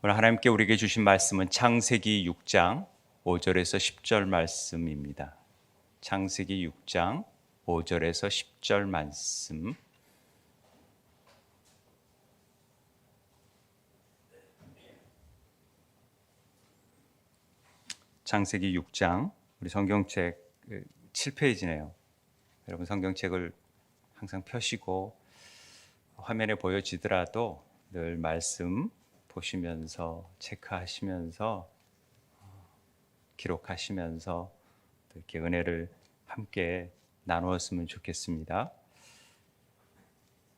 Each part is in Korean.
오늘 하나님께 우리에게 주신 말씀은 창세기 6장 5절에서 10절 말씀입니다. 창세기 6장 5절에서 10절 말씀. 창세기 6장, 우리 성경책 7페이지네요. 여러분 성경책을 항상 펴시고 화면에 보여지더라도 늘 말씀 보시면서 체크하시면서 기록하시면서 이렇게 은혜를 함께 나누었으면 좋겠습니다.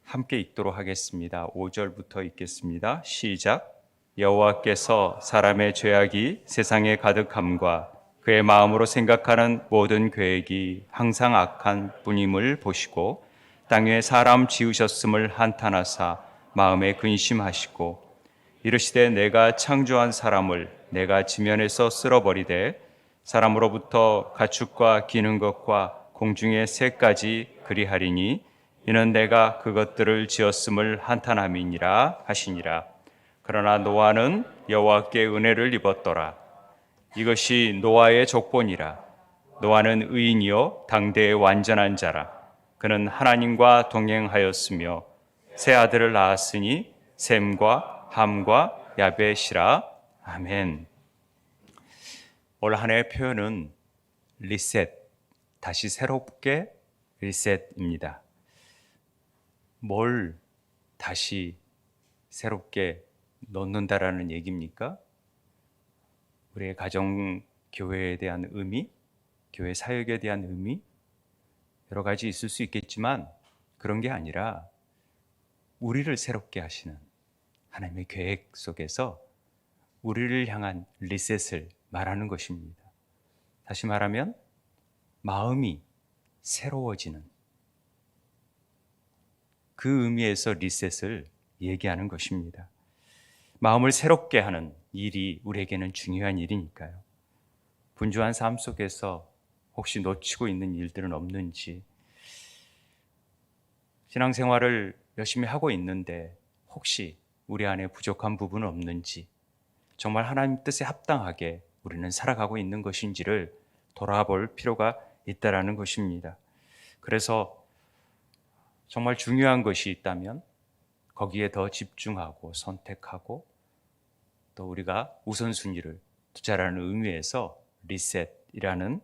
함께 읽도록 하겠습니다. 5절부터 읽겠습니다. 시작. 여호와께서 사람의 죄악이 세상에 가득함과 그의 마음으로 생각하는 모든 계획이 항상 악한 뿐임을 보시고 땅 위에 사람 지으셨음을 한탄하사 마음에 근심하시고 이르시되 내가 창조한 사람을 내가 지면에서 쓸어버리되 사람으로부터 가축과 기는 것과 공중의 새까지 그리하리니 이는 내가 그것들을 지었음을 한탄함이니라 하시니라. 그러나 노아는 여호와께 은혜를 입었더라. 이것이 노아의 족본이라. 노아는 의인이요 당대의 완전한 자라. 그는 하나님과 동행하였으며 세 아들을 낳았으니 셈과 함과 야벳이라. 아멘. 올 한 해의 표현은 리셋, 다시 새롭게 리셋입니다. 뭘 다시 새롭게 놓는다라는 얘기입니까? 우리의 가정 교회에 대한 의미, 교회 사역에 대한 의미, 여러 가지 있을 수 있겠지만 그런 게 아니라 우리를 새롭게 하시는 하나님의 계획 속에서 우리를 향한 리셋을 말하는 것입니다. 다시 말하면 마음이 새로워지는 그 의미에서 리셋을 얘기하는 것입니다. 마음을 새롭게 하는 일이 우리에게는 중요한 일이니까요. 분주한 삶 속에서 혹시 놓치고 있는 일들은 없는지, 신앙생활을 열심히 하고 있는데 혹시 우리 안에 부족한 부분은 없는지, 정말 하나님 뜻에 합당하게 우리는 살아가고 있는 것인지를 돌아볼 필요가 있다라는 것입니다. 그래서 정말 중요한 것이 있다면 거기에 더 집중하고 선택하고 또 우리가 우선순위를 두자라는 의미에서 리셋이라는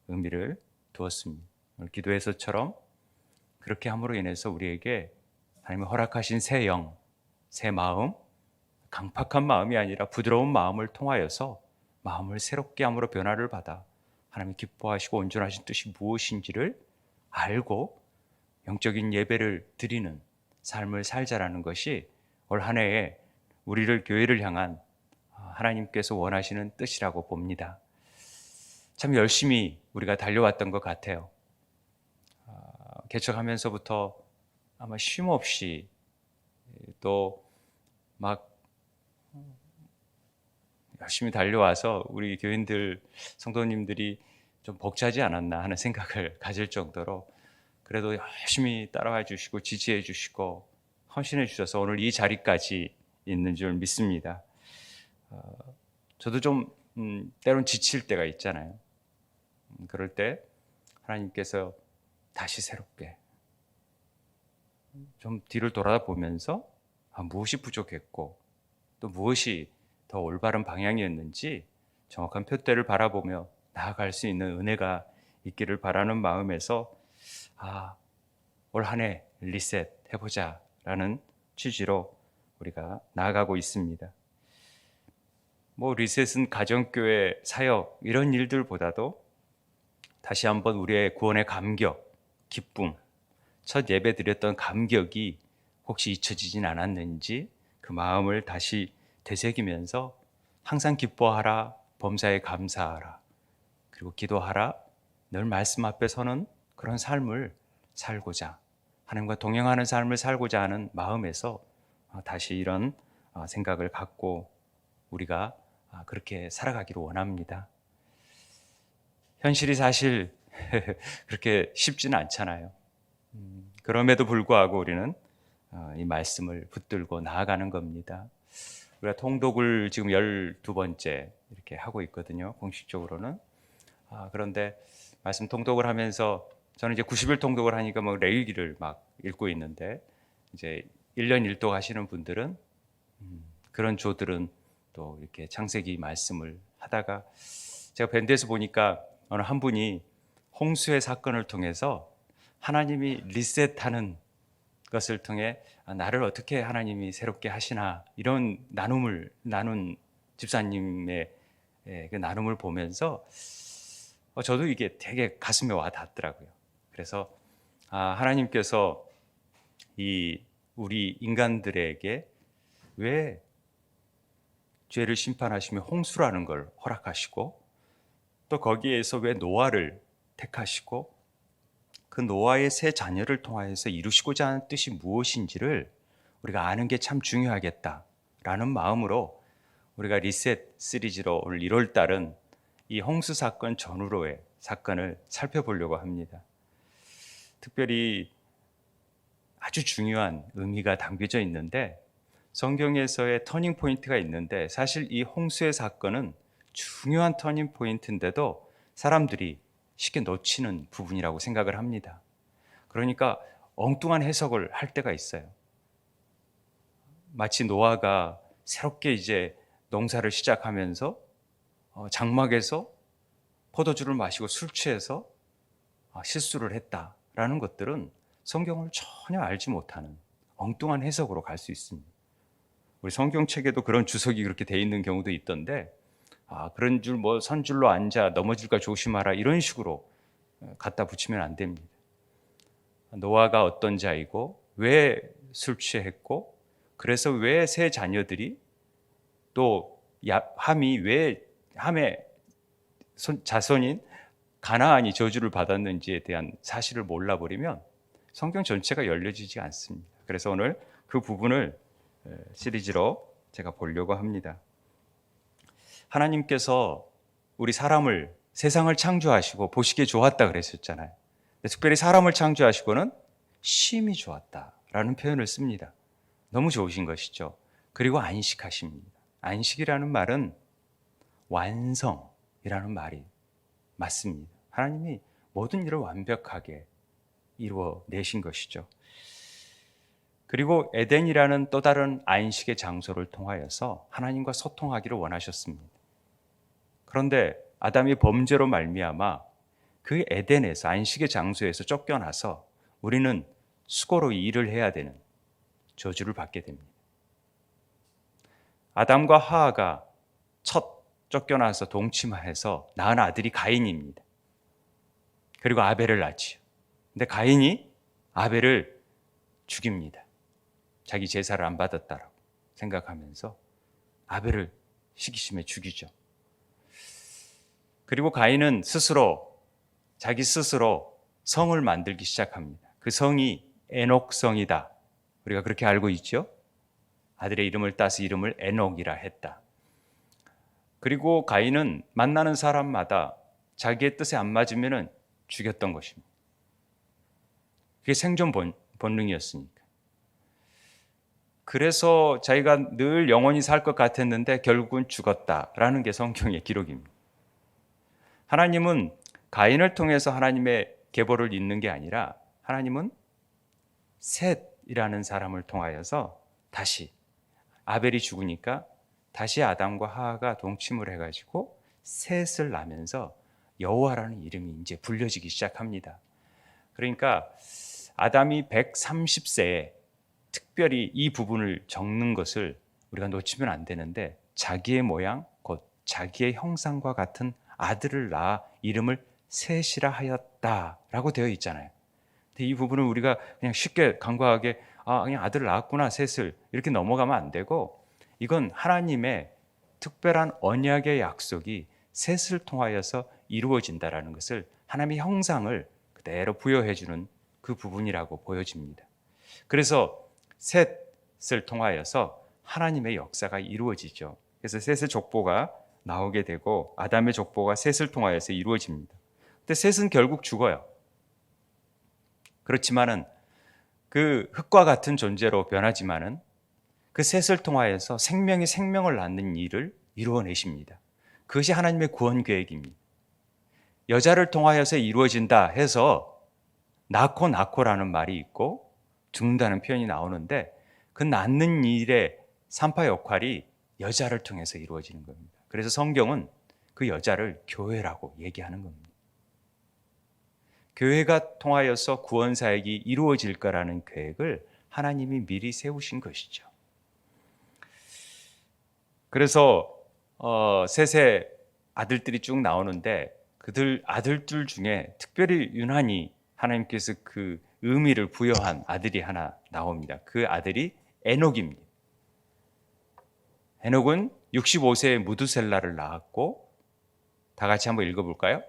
의미를 두었습니다. 오늘 기도에서처럼 그렇게 함으로 인해서 우리에게 하나님이 허락하신 새 영, 새 마음, 강팍한 마음이 아니라 부드러운 마음을 통하여서 마음을 새롭게 함으로 변화를 받아 하나님이 기뻐하시고 온전하신 뜻이 무엇인지를 알고 영적인 예배를 드리는 삶을 살자라는 것이 올 한 해에 우리를 교회를 향한 하나님께서 원하시는 뜻이라고 봅니다. 참 열심히 우리가 달려왔던 것 같아요. 개척하면서부터 아마 쉼 없이 또 막 열심히 달려와서 우리 교인들, 성도님들이 좀 벅차지 않았나 하는 생각을 가질 정도로 그래도 열심히 따라와 주시고 지지해 주시고 헌신해 주셔서 오늘 이 자리까지 있는 줄 믿습니다. 저도 좀 때론 지칠 때가 있잖아요. 그럴 때 하나님께서 다시 새롭게 좀 뒤를 돌아보면서 무엇이 부족했고 또 무엇이 더 올바른 방향이었는지 정확한 표대를 바라보며 나아갈 수 있는 은혜가 있기를 바라는 마음에서 올 한 해 리셋 해보자라는 취지로 우리가 나아가고 있습니다. 리셋은 가정교회, 사역 이런 일들보다도 다시 한번 우리의 구원의 감격, 기쁨, 첫 예배 드렸던 감격이 혹시 잊혀지진 않았는지 그 마음을 다시 되새기면서 항상 기뻐하라, 범사에 감사하라, 그리고 기도하라, 늘 말씀 앞에 서는 그런 삶을 살고자, 하나님과 동행하는 삶을 살고자 하는 마음에서 다시 이런 생각을 갖고 우리가 그렇게 살아가기를 원합니다. 현실이 사실 그렇게 쉽지는 않잖아요. 그럼에도 불구하고 우리는 이 말씀을 붙들고 나아가는 겁니다. 우리가 통독을 지금 12번째 이렇게 하고 있거든요. 공식적으로는. 그런데 말씀 통독을 하면서 저는 이제 90일 통독을 하니까 뭐 레일기를 막 읽고 있는데, 이제 1년 1독 하시는 분들은 그런 조들은 또 이렇게 창세기 말씀을 하다가 제가 밴드에서 보니까 어느 한 분이 홍수의 사건을 통해서 하나님이 리셋하는 것을 통해 나를 어떻게 하나님이 새롭게 하시나, 이런 나눔을 나눈 집사님의 그 나눔을 보면서 저도 이게 되게 가슴에 와 닿더라고요. 그래서 하나님께서 이 우리 인간들에게 왜 죄를 심판하시며 홍수라는 걸 허락하시고, 또 거기에서 왜 노아를 택하시고 그 노아의 세 자녀를 통하여서 이루시고자 하는 뜻이 무엇인지를 우리가 아는 게 참 중요하겠다라는 마음으로 우리가 리셋 시리즈로 오늘 1월 달은 이 홍수 사건 전후로의 사건을 살펴보려고 합니다. 특별히 아주 중요한 의미가 담겨져 있는데, 성경에서의 터닝 포인트가 있는데, 사실 이 홍수의 사건은 중요한 터닝 포인트인데도 사람들이 쉽게 놓치는 부분이라고 생각을 합니다. 그러니까 엉뚱한 해석을 할 때가 있어요. 마치 노아가 새롭게 이제 농사를 시작하면서 장막에서 포도주를 마시고 술 취해서 실수를 했다라는 것들은 성경을 전혀 알지 못하는 엉뚱한 해석으로 갈 수 있습니다. 우리 성경책에도 그런 주석이 그렇게 돼 있는 경우도 있던데, 그런 줄 뭐 선줄로 앉아 넘어질까 조심하라, 이런 식으로 갖다 붙이면 안 됩니다. 노아가 어떤 자이고 왜 술 취했고, 그래서 왜 세 자녀들이 또 함의 자손인 가나안이 저주를 받았는지에 대한 사실을 몰라버리면 성경 전체가 열려지지 않습니다. 그래서 오늘 그 부분을 시리즈로 제가 보려고 합니다. 하나님께서 우리 사람을, 세상을 창조하시고 보시기에 좋았다 그랬었잖아요. 특별히 사람을 창조하시고는 심히 좋았다라는 표현을 씁니다. 너무 좋으신 것이죠. 그리고 안식하십니다. 안식이라는 말은 완성이라는 말이 맞습니다. 하나님이 모든 일을 완벽하게 이루어내신 것이죠. 그리고 에덴이라는 또 다른 안식의 장소를 통하여서 하나님과 소통하기를 원하셨습니다. 그런데 아담이 범죄로 말미암아 그 에덴에서, 안식의 장소에서 쫓겨나서 우리는 수고로 일을 해야 되는 저주를 받게 됩니다. 아담과 하하가 첫 쫓겨나서 동침해서 낳은 아들이 가인입니다. 그리고 아벨을 낳지요. 근데 가인이 아벨을 죽입니다. 자기 제사를 안 받았다라고 생각하면서 아벨을 시기심에 죽이죠. 그리고 가인은 자기 스스로 성을 만들기 시작합니다. 그 성이 에녹성이다. 우리가 그렇게 알고 있죠. 아들의 이름을 따서 이름을 에녹이라 했다. 그리고 가인은 만나는 사람마다 자기의 뜻에 안 맞으면 죽였던 것입니다. 그게 생존 본능이었으니까. 그래서 자기가 늘 영원히 살 것 같았는데 결국은 죽었다라는 게 성경의 기록입니다. 하나님은 가인을 통해서 하나님의 계보를 잇는 게 아니라, 하나님은 셋이라는 사람을 통하여서 다시, 아벨이 죽으니까 다시 아담과 하하가 동침을 해가지고 셋을 낳으면서 여호와라는 이름이 이제 불려지기 시작합니다. 그러니까 아담이 130세에 특별히 이 부분을 적는 것을 우리가 놓치면 안 되는데, 자기의 모양 곧 자기의 형상과 같은 아들을 낳아 이름을 셋이라 하였다라고 되어 있잖아요. 근데 이 부분은 우리가 그냥 쉽게 간과하게 그냥 아들을 낳았구나 셋을 이렇게 넘어가면 안 되고, 이건 하나님의 특별한 언약의 약속이 셋을 통하여서 이루어진다라는 것을, 하나님의 형상을 그대로 부여해 주는 그 부분이라고 보여집니다. 그래서 셋을 통하여서 하나님의 역사가 이루어지죠. 그래서 셋의 족보가 나오게 되고 아담의 족보가 셋을 통하여서 이루어집니다. 근데 셋은 결국 죽어요. 그렇지만은 그 흙과 같은 존재로 변하지만은 그 셋을 통하여서 생명이 생명을 낳는 일을 이루어내십니다. 그것이 하나님의 구원 계획입니다. 여자를 통하여서 이루어진다 해서 낳고라는 말이 있고 죽는다는 표현이 나오는데 그 낳는 일의 산파 역할이 여자를 통해서 이루어지는 겁니다. 그래서 성경은 그 여자를 교회라고 얘기하는 겁니다. 교회가 통하여서 구원 사역이 이루어질 거라는 계획을 하나님이 미리 세우신 것이죠. 그래서 셋의 아들들이 쭉 나오는데 그들 아들들 중에 특별히 유난히 하나님께서 그 의미를 부여한 아들이 하나 나옵니다. 그 아들이 에녹입니다. 에녹은 65세에 무두셀라를 낳았고, 다 같이 한번 읽어볼까요?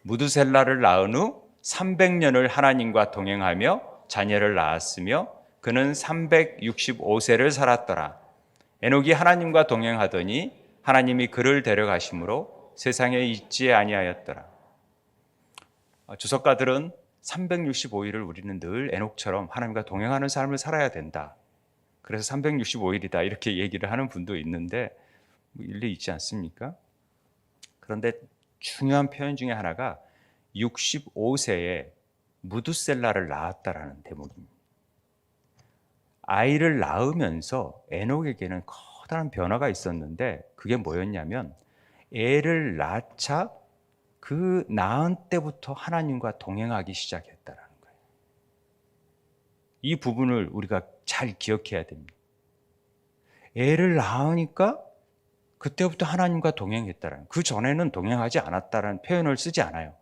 무두셀라를 낳은 후 300년을 하나님과 동행하며 자녀를 낳았으며 그는 365세를 살았더라. 에녹이 하나님과 동행하더니 하나님이 그를 데려가심으로 세상에 있지 아니하였더라. 주석가들은 365일을 우리는 늘 에녹처럼 하나님과 동행하는 삶을 살아야 된다. 그래서 365일이다 이렇게 얘기를 하는 분도 있는데 일리 있지 않습니까? 그런데 중요한 표현 중에 하나가 65세에 무두셀라를 낳았다라는 대목입니다. 아이를 낳으면서 에녹에게는 커다란 변화가 있었는데 그게 뭐였냐면 애를 낳자 그 낳은 때부터 하나님과 동행하기 시작했다라는 거예요. 이 부분을 우리가 잘 기억해야 됩니다. 애를 낳으니까 그때부터 하나님과 동행했다라는, 그 전에는 동행하지 않았다라는 표현을 쓰지 않아요.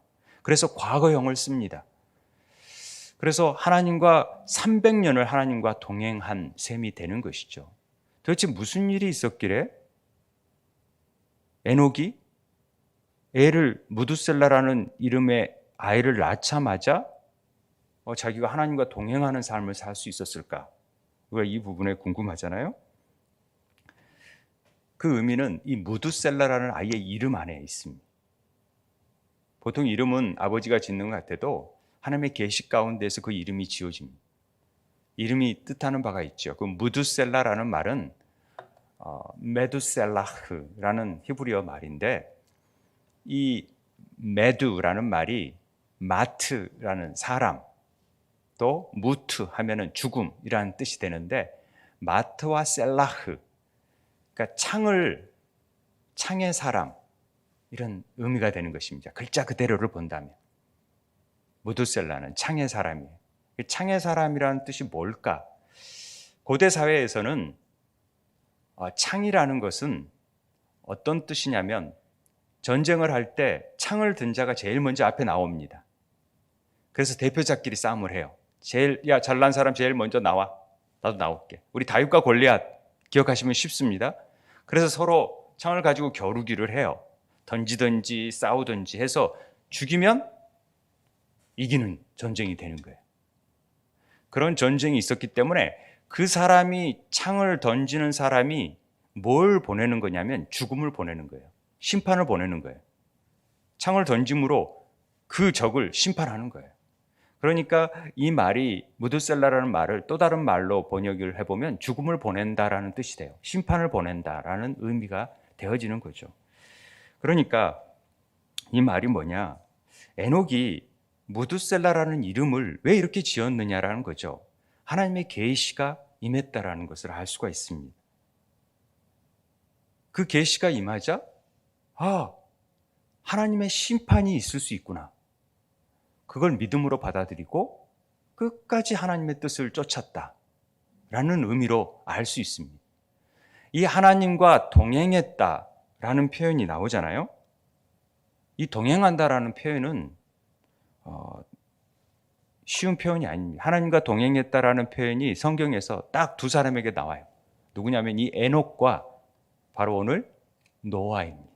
그래서 과거형을 씁니다. 그래서 하나님과 300년을 하나님과 동행한 셈이 되는 것이죠. 도대체 무슨 일이 있었기래 에녹이 애를 무두셀라라는 이름의 아이를 낳자마자 자기가 하나님과 동행하는 삶을 살 수 있었을까? 우리가 이 부분에 궁금하잖아요. 그 의미는 이 무두셀라라는 아이의 이름 안에 있습니다. 보통 이름은 아버지가 짓는 것 같아도 하나님의 계시 가운데서 그 이름이 지어집니다. 이름이 뜻하는 바가 있죠. 그 무두셀라라는 말은 메두셀라흐라는 히브리어 말인데 이 메두라는 말이 마트라는 사람, 또 무트 하면은 죽음이라는 뜻이 되는데 마트와 셀라흐, 그러니까 창의 사람 이런 의미가 되는 것입니다. 글자 그대로를 본다면 무두셀라는 창의 사람이에요. 창의 사람이라는 뜻이 뭘까? 고대 사회에서는 창이라는 것은 어떤 뜻이냐면 전쟁을 할 때 창을 든 자가 제일 먼저 앞에 나옵니다. 그래서 대표자끼리 싸움을 해요. 야, 잘난 사람 제일 먼저 나와. 나도 나올게. 우리 다윗과 골리앗 기억하시면 쉽습니다. 그래서 서로 창을 가지고 겨루기를 해요. 던지든지 싸우든지 해서 죽이면 이기는 전쟁이 되는 거예요. 그런 전쟁이 있었기 때문에 그 사람이 창을 던지는 사람이 뭘 보내는 거냐면 죽음을 보내는 거예요. 심판을 보내는 거예요. 창을 던짐으로 그 적을 심판하는 거예요. 그러니까 이 말이 무두셀라라는 말을 또 다른 말로 번역을 해보면 죽음을 보낸다라는 뜻이 돼요. 심판을 보낸다라는 의미가 되어지는 거죠. 그러니까 이 말이 뭐냐? 에녹이 무두셀라라는 이름을 왜 이렇게 지었느냐라는 거죠. 하나님의 계시가 임했다라는 것을 알 수가 있습니다. 그 계시가 임하자 하나님의 심판이 있을 수 있구나. 그걸 믿음으로 받아들이고 끝까지 하나님의 뜻을 쫓았다라는 의미로 알 수 있습니다. 이 하나님과 동행했다라는 표현이 나오잖아요. 이 동행한다라는 표현은 쉬운 표현이 아닙니다. 하나님과 동행했다라는 표현이 성경에서 딱 두 사람에게 나와요. 누구냐면 이 에녹과 바로 오늘 노아입니다.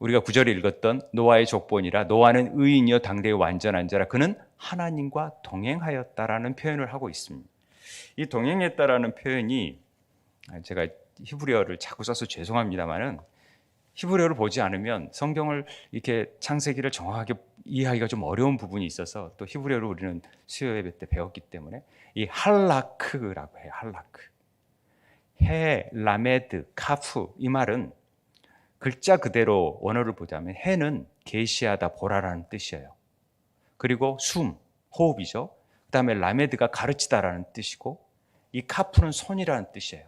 우리가 9절에 읽었던 노아의 족본이라 노아는 의인이여 당대의 완전한 자라 그는 하나님과 동행하였다라는 표현을 하고 있습니다. 이 동행했다라는 표현이 제가 히브리어를 자꾸 써서 죄송합니다만은 히브리어를 보지 않으면 성경을 이렇게 창세기를 정확하게 이해하기가 좀 어려운 부분이 있어서 또 히브리어를 우리는 수요 예배 때 배웠기 때문에 이 할라크라고 해요. 할라크. 해, 라메드, 카프 이 말은 글자 그대로 원어를 보자면 해는 계시하다, 보라라는 뜻이에요. 그리고 숨, 호흡이죠. 그 다음에 라메드가 가르치다라는 뜻이고 이 카프는 손이라는 뜻이에요.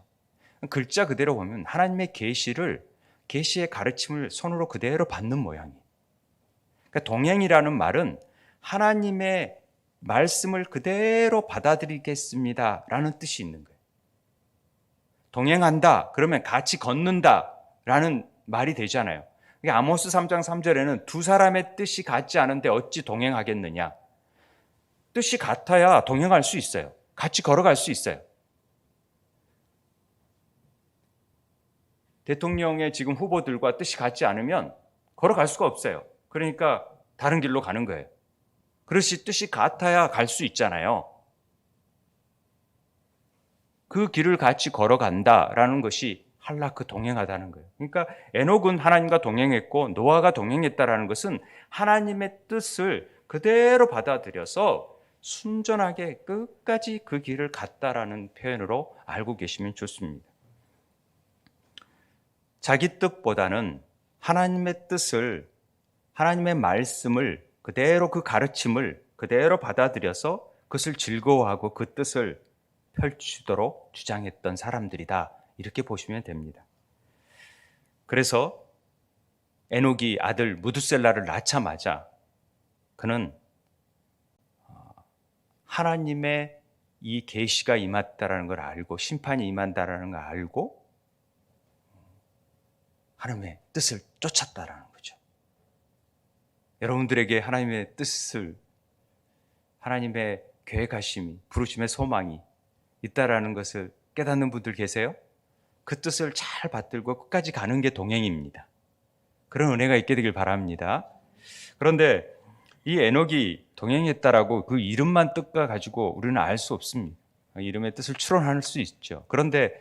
글자 그대로 보면 하나님의 계시의 가르침을 손으로 그대로 받는 모양이에요. 그러니까 동행이라는 말은 하나님의 말씀을 그대로 받아들이겠습니다라는 뜻이 있는 거예요. 동행한다 그러면 같이 걷는다라는 말이 되잖아요. 아모스 3장 3절에는 두 사람의 뜻이 같지 않은데 어찌 동행하겠느냐. 뜻이 같아야 동행할 수 있어요. 같이 걸어갈 수 있어요. 대통령의 지금 후보들과 뜻이 같지 않으면 걸어갈 수가 없어요. 그러니까 다른 길로 가는 거예요. 그릇이 뜻이 같아야 갈 수 있잖아요. 그 길을 같이 걸어간다라는 것이 할라크 동행하다는 거예요. 그러니까 에녹은 하나님과 동행했고 노아가 동행했다라는 것은 하나님의 뜻을 그대로 받아들여서 순전하게 끝까지 그 길을 갔다라는 표현으로 알고 계시면 좋습니다. 자기 뜻보다는 하나님의 뜻을, 하나님의 말씀을 그대로 그 가르침을 그대로 받아들여서 그것을 즐거워하고 그 뜻을 펼치도록 주장했던 사람들이다. 이렇게 보시면 됩니다. 그래서 에녹이 아들 무두셀라를 낳자마자 그는 하나님의 이 계시가 임했다라는 걸 알고 심판이 임한다라는 걸 알고 하나님의 뜻을 쫓았다라는 거죠. 여러분들에게 하나님의 뜻을, 하나님의 계획하심이, 부르심의 소망이 있다라는 것을 깨닫는 분들 계세요? 그 뜻을 잘 받들고 끝까지 가는 게 동행입니다. 그런 은혜가 있게 되길 바랍니다. 그런데 이 에녹이 동행했다라고 그 이름만 뜻과 가지고 우리는 알 수 없습니다. 이름의 뜻을 추론할 수 있죠. 그런데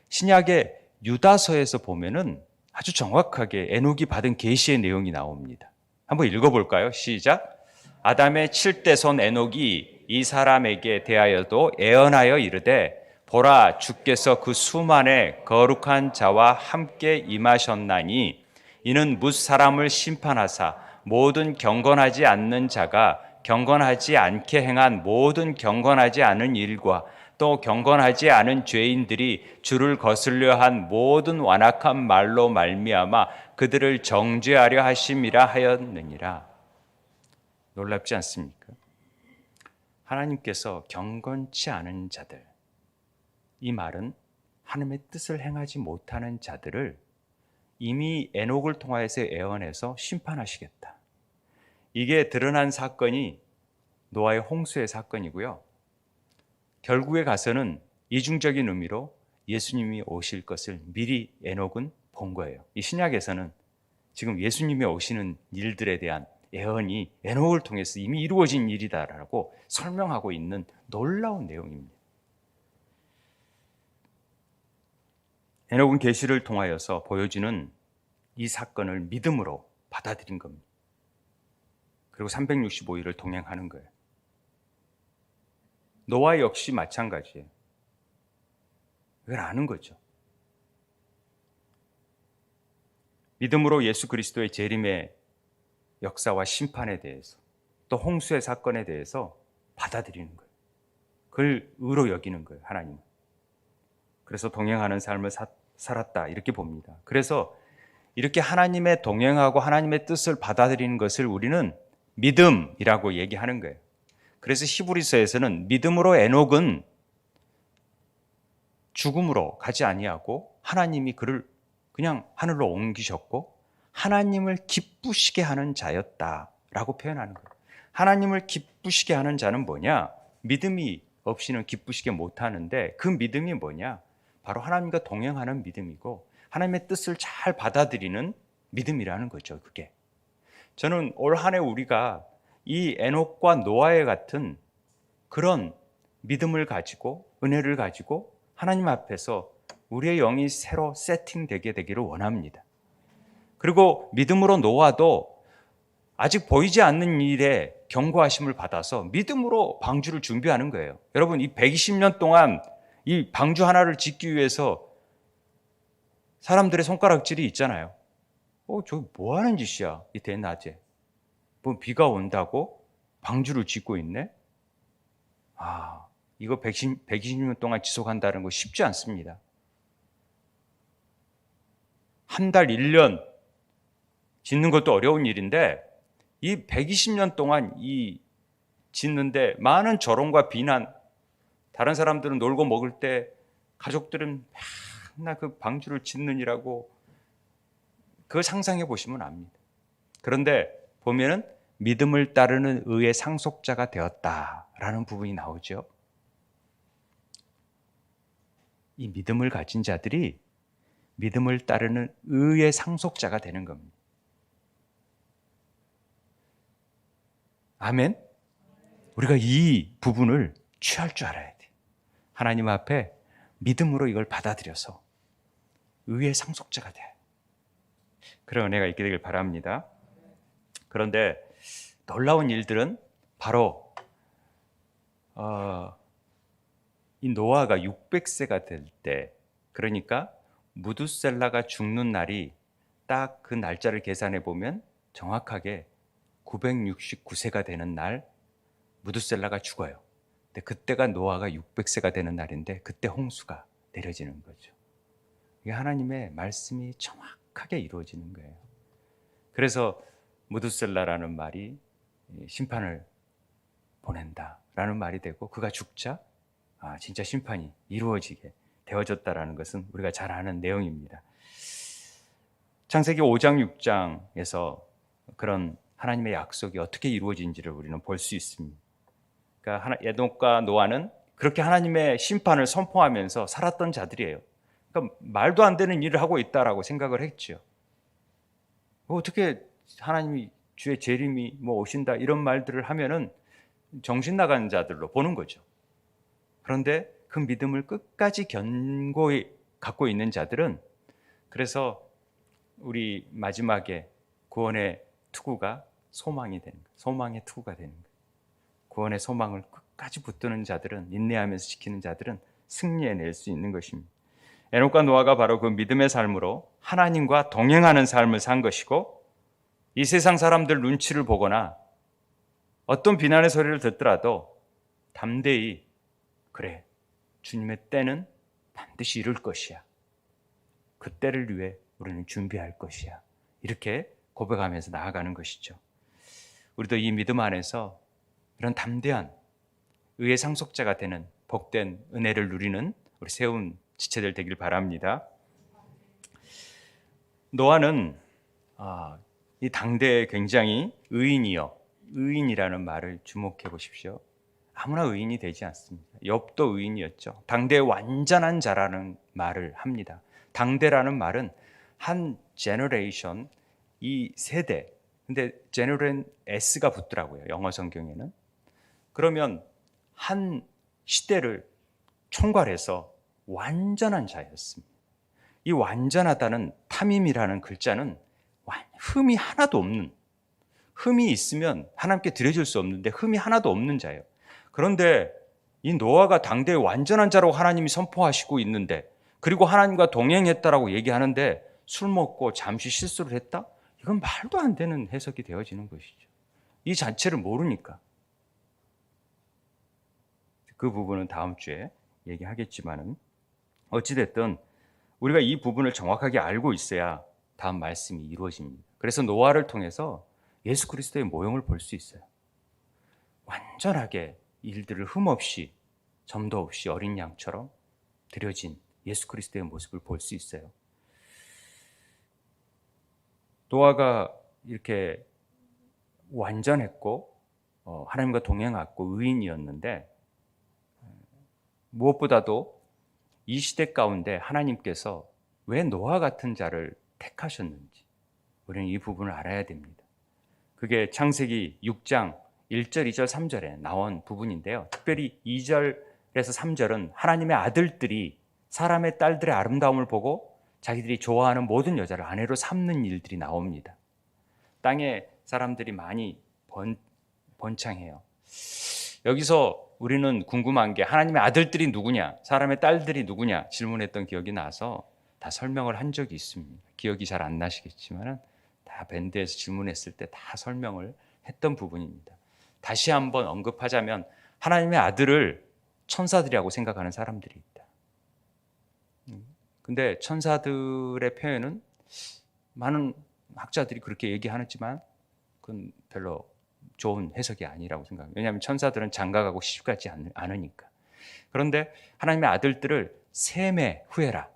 신약의 유다서에서 보면은 아주 정확하게 에녹이 받은 계시의 내용이 나옵니다. 한번 읽어볼까요? 시작. 아담의 7대 손 에녹이 이 사람에게 대하여도 애언하여 이르되 보라 주께서 그 수만의 거룩한 자와 함께 임하셨나니 이는 뭇 사람을 심판하사 모든 경건하지 않는 자가 경건하지 않게 행한 모든 경건하지 않은 일과 또 경건하지 않은 죄인들이 주를 거슬려 한 모든 완악한 말로 말미암아 그들을 정죄하려 하심이라 하였느니라. 놀랍지 않습니까? 하나님께서 경건치 않은 자들, 이 말은 하나님의 뜻을 행하지 못하는 자들을 이미 에녹을 통하여서 예언해서 심판하시겠다. 이게 드러난 사건이 노아의 홍수의 사건이고요. 결국에 가서는 이중적인 의미로 예수님이 오실 것을 미리 에녹은 본 거예요. 이 신약에서는 지금 예수님이 오시는 일들에 대한 예언이 에녹을 통해서 이미 이루어진 일이다라고 설명하고 있는 놀라운 내용입니다. 에녹은 계시를 통하여서 보여주는 이 사건을 믿음으로 받아들인 겁니다. 그리고 365일을 동행하는 거예요. 노아 역시 마찬가지예요. 이걸 아는 거죠. 믿음으로 예수 그리스도의 재림의 역사와 심판에 대해서 또 홍수의 사건에 대해서 받아들이는 거예요. 그걸 의로 여기는 거예요, 하나님은. 그래서 동행하는 삶을 살았다 이렇게 봅니다. 그래서 이렇게 하나님의 동행하고 하나님의 뜻을 받아들이는 것을 우리는 믿음이라고 얘기하는 거예요. 그래서 히브리서에서는 믿음으로 에녹은 죽음으로 가지 아니하고 하나님이 그를 그냥 하늘로 옮기셨고 하나님을 기쁘시게 하는 자였다라고 표현하는 거예요. 하나님을 기쁘시게 하는 자는 뭐냐? 믿음이 없이는 기쁘시게 못하는데 그 믿음이 뭐냐? 바로 하나님과 동행하는 믿음이고 하나님의 뜻을 잘 받아들이는 믿음이라는 거죠. 그게. 저는 올 한 해 우리가 이 에녹과 노아의 같은 그런 믿음을 가지고 은혜를 가지고 하나님 앞에서 우리의 영이 새로 세팅되게 되기를 원합니다. 그리고 믿음으로 노아도 아직 보이지 않는 일에 경고하심을 받아서 믿음으로 방주를 준비하는 거예요. 여러분, 이 120년 동안 이 방주 하나를 짓기 위해서 사람들의 손가락질이 있잖아요. 저기 뭐 하는 짓이야, 이 대낮에. 뭐 비가 온다고 방주를 짓고 있네? 이거 120년 동안 지속한다는 거 쉽지 않습니다. 한 달, 1년 짓는 것도 어려운 일인데 이 120년 동안 이 짓는데 많은 조롱과 비난, 다른 사람들은 놀고 먹을 때 가족들은 맨날 그 방주를 짓느니라고 그걸 상상해 보시면 압니다. 그런데 보면은 믿음을 따르는 의의 상속자가 되었다라는 부분이 나오죠. 이 믿음을 가진 자들이 믿음을 따르는 의의 상속자가 되는 겁니다. 아멘? 우리가 이 부분을 취할 줄 알아야 돼. 하나님 앞에 믿음으로 이걸 받아들여서 의의 상속자가 돼. 그런 은혜가 있게 되길 바랍니다. 그런데 놀라운 일들은 바로 이 노아가 600세가 될 때, 그러니까 무두셀라가 죽는 날이 딱 그 날짜를 계산해 보면 정확하게 969세가 되는 날 무두셀라가 죽어요. 근데 그때가 노아가 600세가 되는 날인데 그때 홍수가 내려지는 거죠. 이게 하나님의 말씀이 정확하게 이루어지는 거예요. 그래서 무두셀라라는 말이 심판을 보낸다라는 말이 되고, 그가 죽자 진짜 심판이 이루어지게 되어졌다라는 것은 우리가 잘 아는 내용입니다. 창세기 5장 6장에서 그런 하나님의 약속이 어떻게 이루어진지를 우리는 볼 수 있습니다. 그러니까 에녹과 노아는 그렇게 하나님의 심판을 선포하면서 살았던 자들이에요. 그러니까 말도 안 되는 일을 하고 있다라고 생각을 했죠. 어떻게 하나님이 주의 재림이 오신다 이런 말들을 하면은 정신 나간 자들로 보는 거죠. 그런데 그 믿음을 끝까지 견고히 갖고 있는 자들은, 그래서 우리 마지막에 구원의 투구가 소망이 되는 거예요. 소망의 투구가 되는 거예요. 구원의 소망을 끝까지 붙드는 자들은, 인내하면서 지키는 자들은 승리해낼 수 있는 것입니다. 에녹과 노아가 바로 그 믿음의 삶으로 하나님과 동행하는 삶을 산 것이고, 이 세상 사람들 눈치를 보거나 어떤 비난의 소리를 듣더라도 담대히, 그래, 주님의 때는 반드시 이룰 것이야, 그 때를 위해 우리는 준비할 것이야, 이렇게 고백하면서 나아가는 것이죠. 우리도 이 믿음 안에서 이런 담대한 의의 상속자가 되는 복된 은혜를 누리는 우리 세운 지체들 되길 바랍니다. 노아는 이 당대에 굉장히 의인이라는 말을 주목해 보십시오. 아무나 의인이 되지 않습니다. 욥도 의인이었죠. 당대의 완전한 자라는 말을 합니다. 당대라는 말은 한 제너레이션, 이 세대, 근데 제너레이션 S가 붙더라고요, 영어 성경에는. 그러면 한 시대를 총괄해서 완전한 자였습니다. 이 완전하다는 타밈이라는 글자는 흠이 하나도 없는, 흠이 있으면 하나님께 드려줄 수 없는데 흠이 하나도 없는 자예요. 그런데 이 노아가 당대의 완전한 자라고 하나님이 선포하시고 있는데, 그리고 하나님과 동행했다라고 얘기하는데 술 먹고 잠시 실수를 했다? 이건 말도 안 되는 해석이 되어지는 것이죠. 이 자체를 모르니까. 그 부분은 다음 주에 얘기하겠지만은, 어찌됐든 우리가 이 부분을 정확하게 알고 있어야 다음 말씀이 이루어집니다. 그래서 노아를 통해서 예수 그리스도의 모형을 볼 수 있어요. 완전하게 일들을 흠없이, 점도 없이 어린 양처럼 드려진 예수 그리스도의 모습을 볼 수 있어요. 노아가 이렇게 완전했고 하나님과 동행했고 의인이었는데, 무엇보다도 이 시대 가운데 하나님께서 왜 노아 같은 자를 택하셨는지 우리는 이 부분을 알아야 됩니다. 그게 창세기 6장 1절, 2절, 3절에 나온 부분인데요. 특별히 2절에서 3절은 하나님의 아들들이 사람의 딸들의 아름다움을 보고 자기들이 좋아하는 모든 여자를 아내로 삼는 일들이 나옵니다. 땅에 사람들이 많이 번창해요. 여기서 우리는 궁금한 게, 하나님의 아들들이 누구냐, 사람의 딸들이 누구냐 질문했던 기억이 나서 다 설명을 한 적이 있습니다. 기억이 잘 안 나시겠지만 다 밴드에서 질문했을 때 다 설명을 했던 부분입니다. 다시 한번 언급하자면 하나님의 아들을 천사들이라고 생각하는 사람들이 있다. 근데 천사들의 표현은 많은 학자들이 그렇게 얘기하지만 그건 별로 좋은 해석이 아니라고 생각합니다. 왜냐하면 천사들은 장가가고 시집가지 않으니까. 그런데 하나님의 아들들을 셈의 후예라.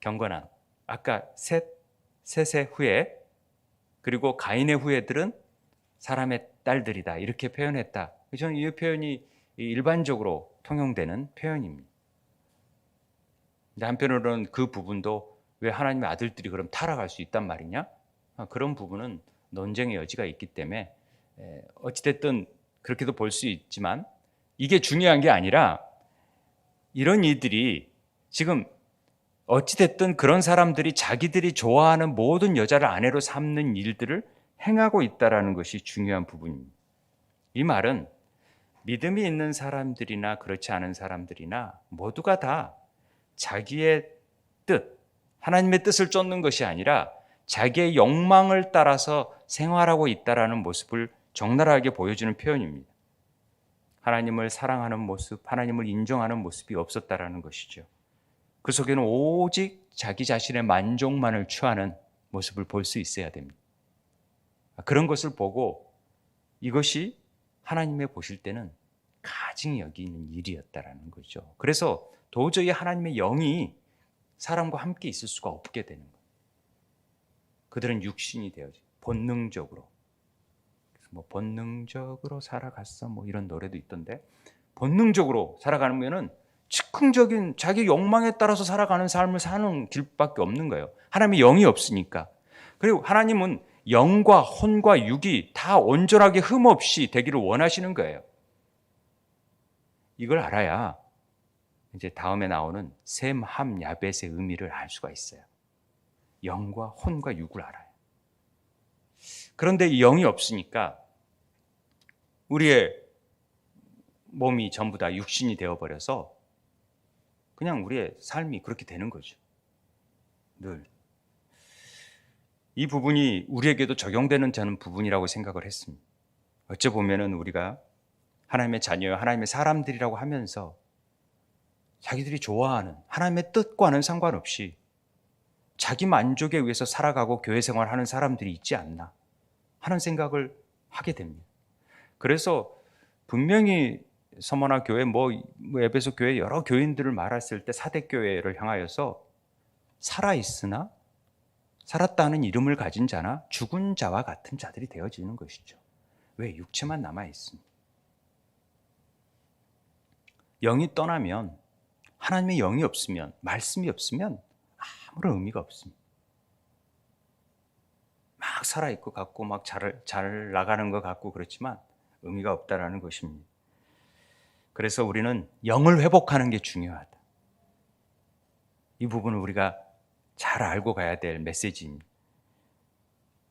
경건한. 아까 셋의 후예, 그리고 가인의 후예들은 사람의 딸들이다. 이렇게 표현했다. 저는 이 표현이 일반적으로 통용되는 표현입니다. 근데 한편으로는 그 부분도 왜 하나님의 아들들이 그럼 타락할 수 있단 말이냐? 그런 부분은 논쟁의 여지가 있기 때문에 어찌됐든 그렇게도 볼 수 있지만 이게 중요한 게 아니라 이런 이들이 지금 어찌됐든 그런 사람들이 자기들이 좋아하는 모든 여자를 아내로 삼는 일들을 행하고 있다는 것이 중요한 부분입니다. 이 말은 믿음이 있는 사람들이나 그렇지 않은 사람들이나 모두가 다 자기의 뜻, 하나님의 뜻을 쫓는 것이 아니라 자기의 욕망을 따라서 생활하고 있다는 모습을 적나라하게 보여주는 표현입니다. 하나님을 사랑하는 모습, 하나님을 인정하는 모습이 없었다라는 것이죠. 그 속에는 오직 자기 자신의 만족만을 취하는 모습을 볼 수 있어야 됩니다. 그런 것을 보고 이것이 하나님의 보실 때는 가증히 여기는 일이었다라는 거죠. 그래서 도저히 하나님의 영이 사람과 함께 있을 수가 없게 되는 거예요. 그들은 육신이 되어지 본능적으로. 뭐 본능적으로 살아갔어 뭐 이런 노래도 있던데, 본능적으로 살아가면은 즉흥적인 자기 욕망에 따라서 살아가는 삶을 사는 길밖에 없는 거예요. 하나님의 영이 없으니까. 그리고 하나님은 영과 혼과 육이 다 온전하게 흠없이 되기를 원하시는 거예요. 이걸 알아야 이제 다음에 나오는 셈, 함, 야벳의 의미를 알 수가 있어요. 영과 혼과 육을 알아요. 그런데 이 영이 없으니까 우리의 몸이 전부 다 육신이 되어버려서 그냥 우리의 삶이 그렇게 되는 거죠. 늘. 이 부분이 우리에게도 적용되는 저는 부분이라고 생각을 했습니다. 어찌 보면은 우리가 하나님의 자녀, 하나님의 사람들이라고 하면서 자기들이 좋아하는 하나님의 뜻과는 상관없이 자기 만족에 의해서 살아가고 교회 생활하는 사람들이 있지 않나 하는 생각을 하게 됩니다. 그래서 분명히 서머나 교회, 에베소 교회 여러 교인들을 말했을 때 사대 교회를 향하여서 살아있으나 살았다는 이름을 가진 자나 죽은 자와 같은 자들이 되어지는 것이죠. 왜? 육체만 남아있습니다. 영이 떠나면, 하나님의 영이 없으면, 말씀이 없으면 아무런 의미가 없습니다. 막 살아있고 같고 막 잘 나가는 것 같고 그렇지만 의미가 없다라는 것입니다. 그래서 우리는 영을 회복하는 게 중요하다. 이 부분을 우리가 잘 알고 가야 될 메시지입니다.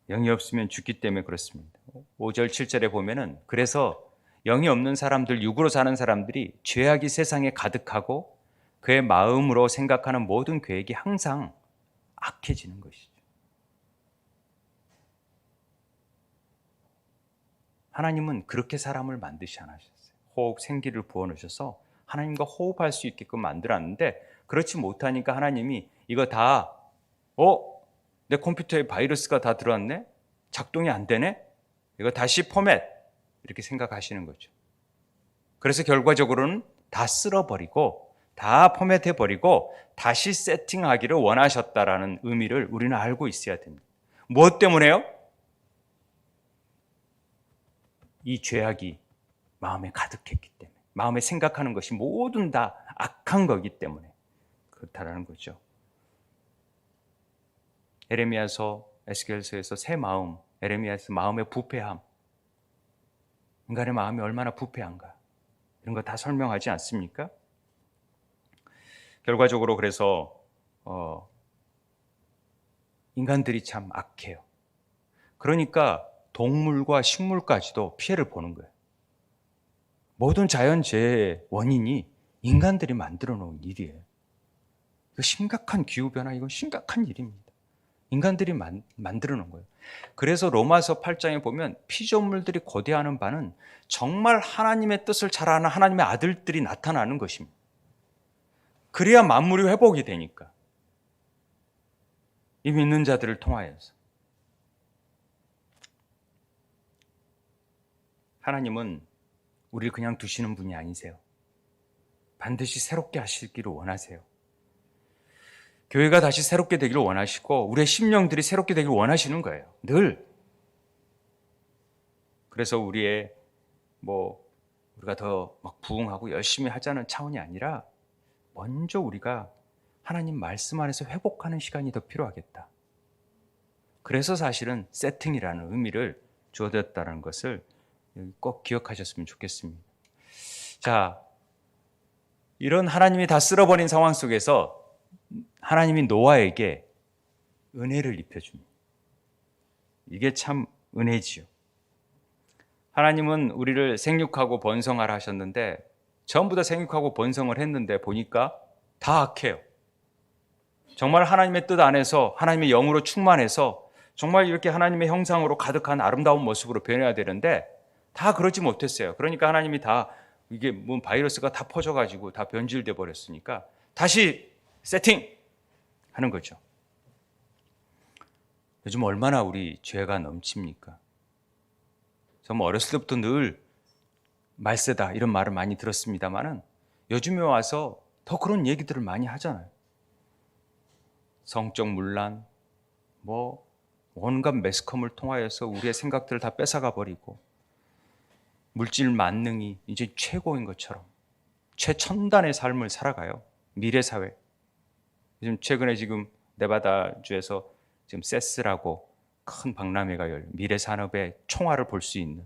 영이 없으면 죽기 때문에 그렇습니다. 5절 7절에 보면은 그래서 영이 없는 사람들, 육으로 사는 사람들이 죄악이 세상에 가득하고 그의 마음으로 생각하는 모든 계획이 항상 악해지는 것이죠. 하나님은 그렇게 사람을 만드시 않으셨어요. 호흡, 생기를 부어놓으셔서 하나님과 호흡할 수 있게끔 만들었는데 그렇지 못하니까 하나님이 이거 다 내 컴퓨터에 바이러스가 다 들어왔네? 작동이 안 되네? 이거 다시 포맷 이렇게 생각하시는 거죠. 그래서 결과적으로는 다 쓸어버리고 다 포맷해버리고 다시 세팅하기를 원하셨다라는 의미를 우리는 알고 있어야 됩니다. 무엇 때문에요? 이 죄악이 마음에 가득했기 때문에, 마음에 생각하는 것이 모든 다 악한 거기 때문에 그렇다라는 거죠. 에레미야서, 에스겔서에서 새 마음, 에레미야서 마음의 부패함, 인간의 마음이 얼마나 부패한가 이런 거 다 설명하지 않습니까? 결과적으로 그래서 인간들이 참 악해요. 그러니까 동물과 식물까지도 피해를 보는 거예요. 모든 자연재해의 원인이 인간들이 만들어 놓은 일이에요. 이거 심각한 기후변화, 이건 심각한 일입니다. 인간들이 만들어 놓은 거예요. 그래서 로마서 8장에 보면 피조물들이 고대하는 바는 정말 하나님의 뜻을 잘 아는 하나님의 아들들이 나타나는 것입니다. 그래야 만물이 회복이 되니까. 이 믿는 자들을 통하여서. 하나님은 우리를 그냥 두시는 분이 아니세요. 반드시 새롭게 하시기를 원하세요. 교회가 다시 새롭게 되기를 원하시고 우리의 심령들이 새롭게 되기를 원하시는 거예요. 늘. 그래서 우리가 더 막 부흥하고 열심히 하자는 차원이 아니라 먼저 우리가 하나님 말씀 안에서 회복하는 시간이 더 필요하겠다. 그래서 사실은 세팅이라는 의미를 주어졌다는 것을 꼭 기억하셨으면 좋겠습니다. 자, 이런 하나님이 다 쓸어버린 상황 속에서 하나님이 노아에게 은혜를 입혀줍니다. 이게 참 은혜지요. 하나님은 우리를 생육하고 번성하라 하셨는데 전부 다 생육하고 번성을 했는데 보니까 다 악해요. 정말 하나님의 뜻 안에서 하나님의 영으로 충만해서 정말 이렇게 하나님의 형상으로 가득한 아름다운 모습으로 변해야 되는데 다 그러지 못했어요. 그러니까 하나님이 다 이게 바이러스가 다 퍼져가지고 다 변질돼 버렸으니까 다시 세팅 하는 거죠. 요즘 얼마나 우리 죄가 넘칩니까? 저는 어렸을 때부터 늘 말세다 이런 말을 많이 들었습니다만은 요즘에 와서 더 그런 얘기들을 많이 하잖아요. 성적 문란, 온갖 매스컴을 통하여서 우리의 생각들을 다 뺏어가 버리고 물질 만능이 이제 최고인 것처럼 최첨단의 삶을 살아가요. 미래 사회. 요즘 최근에 지금 네바다주에서 지금 세스라고 큰 박람회가 열려 미래 산업의 총알을 볼 수 있는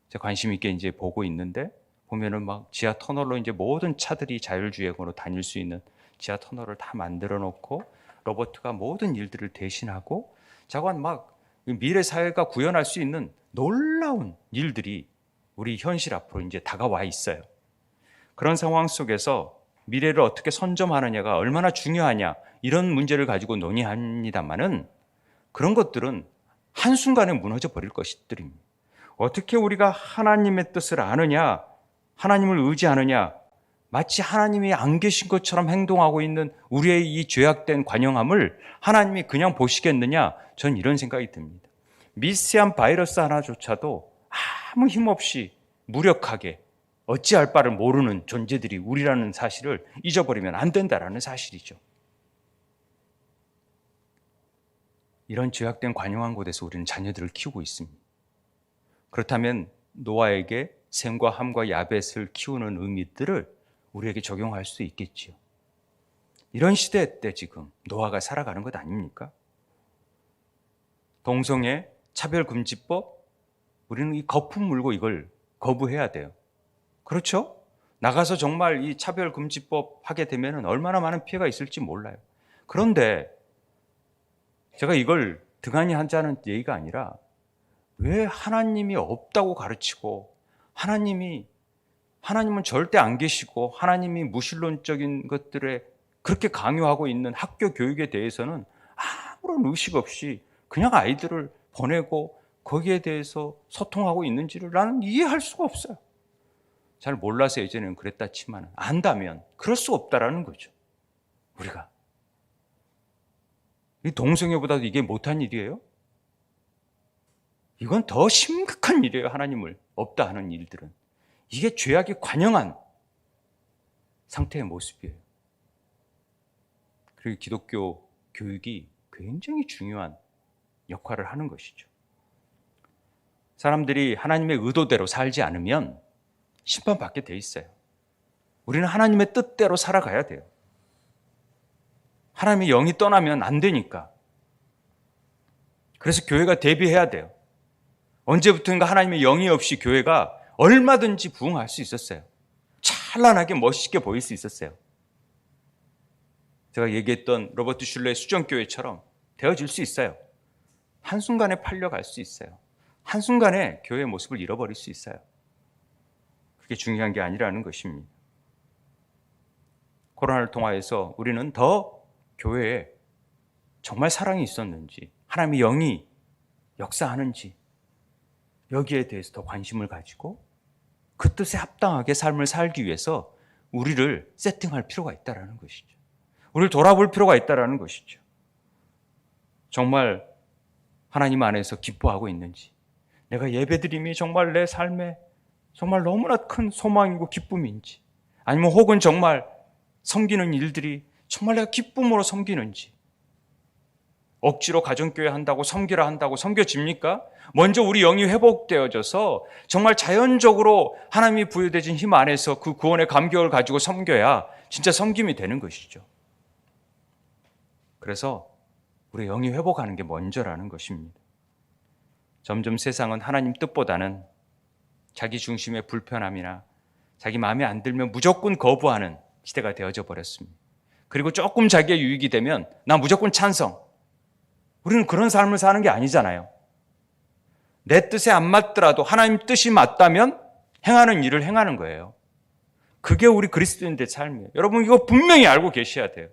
제가 관심 있게 이제 보고 있는데 보면은 막 지하 터널로 이제 모든 차들이 자율주행으로 다닐 수 있는 지하 터널을 다 만들어 놓고 로봇가 모든 일들을 대신하고 자관 막 미래 사회가 구현할 수 있는 놀라운 일들이 우리 현실 앞으로 이제 다가와 있어요. 그런 상황 속에서 미래를 어떻게 선점하느냐가 얼마나 중요하냐 이런 문제를 가지고 논의합니다만은 그런 것들은 한순간에 무너져 버릴 것들입니다. 어떻게 우리가 하나님의 뜻을 아느냐, 하나님을 의지하느냐, 마치 하나님이 안 계신 것처럼 행동하고 있는 우리의 이 죄악된 관영함을 하나님이 그냥 보시겠느냐, 전 이런 생각이 듭니다. 미세한 바이러스 하나조차도 아무 힘없이 무력하게 어찌할 바를 모르는 존재들이 우리라는 사실을 잊어버리면 안 된다라는 사실이죠. 이런 죄악된 관영한 곳에서 우리는 자녀들을 키우고 있습니다. 그렇다면 노아에게 셈과 함과 야벳을 키우는 의미들을 우리에게 적용할 수 있겠지요. 이런 시대 때 지금 노아가 살아가는 것 아닙니까? 동성애, 차별금지법, 우리는 이 거품 물고 이걸 거부해야 돼요. 그렇죠? 나가서 정말 이 차별금지법 하게 되면 얼마나 많은 피해가 있을지 몰라요. 그런데 제가 이걸 등한히 하자는 얘기가 아니라 왜 하나님이 없다고 가르치고 하나님은 절대 안 계시고 하나님이 무신론적인 것들에 그렇게 강요하고 있는 학교 교육에 대해서는 아무런 의식 없이 그냥 아이들을 보내고 거기에 대해서 소통하고 있는지를 나는 이해할 수가 없어요. 잘 몰라서 예전에는 그랬다 치만 안다면 그럴 수 없다라는 거죠. 우리가. 이 동성애보다도 이게 못한 일이에요? 이건 더 심각한 일이에요. 하나님을 없다 하는 일들은. 이게 죄악이 관영한 상태의 모습이에요. 그리고 기독교 교육이 굉장히 중요한 역할을 하는 것이죠. 사람들이 하나님의 의도대로 살지 않으면 심판받게 돼 있어요. 우리는 하나님의 뜻대로 살아가야 돼요. 하나님의 영이 떠나면 안 되니까. 그래서 교회가 대비해야 돼요. 언제부턴가 하나님의 영이 없이 교회가 얼마든지 부흥할 수 있었어요. 찬란하게 멋있게 보일 수 있었어요. 제가 얘기했던 로버트 슐러의 수정교회처럼 되어질 수 있어요. 한순간에 팔려갈 수 있어요. 한순간에 교회의 모습을 잃어버릴 수 있어요. 그게 중요한 게 아니라는 것입니다. 코로나를 통하여서 우리는 더 교회에 정말 사랑이 있었는지, 하나님의 영이 역사하는지 여기에 대해서 더 관심을 가지고 그 뜻에 합당하게 삶을 살기 위해서 우리를 세팅할 필요가 있다는 것이죠. 우리를 돌아볼 필요가 있다는 것이죠. 정말 하나님 안에서 기뻐하고 있는지, 내가 예배드림이 정말 내 삶에 정말 너무나 큰 소망이고 기쁨인지, 아니면 혹은 정말 섬기는 일들이 정말 내가 기쁨으로 섬기는지, 억지로 가정교회 한다고 섬기라 한다고 섬겨집니까? 먼저 우리 영이 회복되어져서 정말 자연적으로 하나님이 부여되신 힘 안에서 그 구원의 감격을 가지고 섬겨야 진짜 섬김이 되는 것이죠. 그래서 우리 영이 회복하는 게 먼저라는 것입니다. 점점 세상은 하나님 뜻보다는 자기 중심의 불편함이나 자기 마음에 안 들면 무조건 거부하는 시대가 되어져 버렸습니다. 그리고 조금 자기의 유익이 되면 나 무조건 찬성. 우리는 그런 삶을 사는 게 아니잖아요. 내 뜻에 안 맞더라도 하나님 뜻이 맞다면 행하는 일을 행하는 거예요. 그게 우리 그리스도인들의 삶이에요. 여러분 이거 분명히 알고 계셔야 돼요.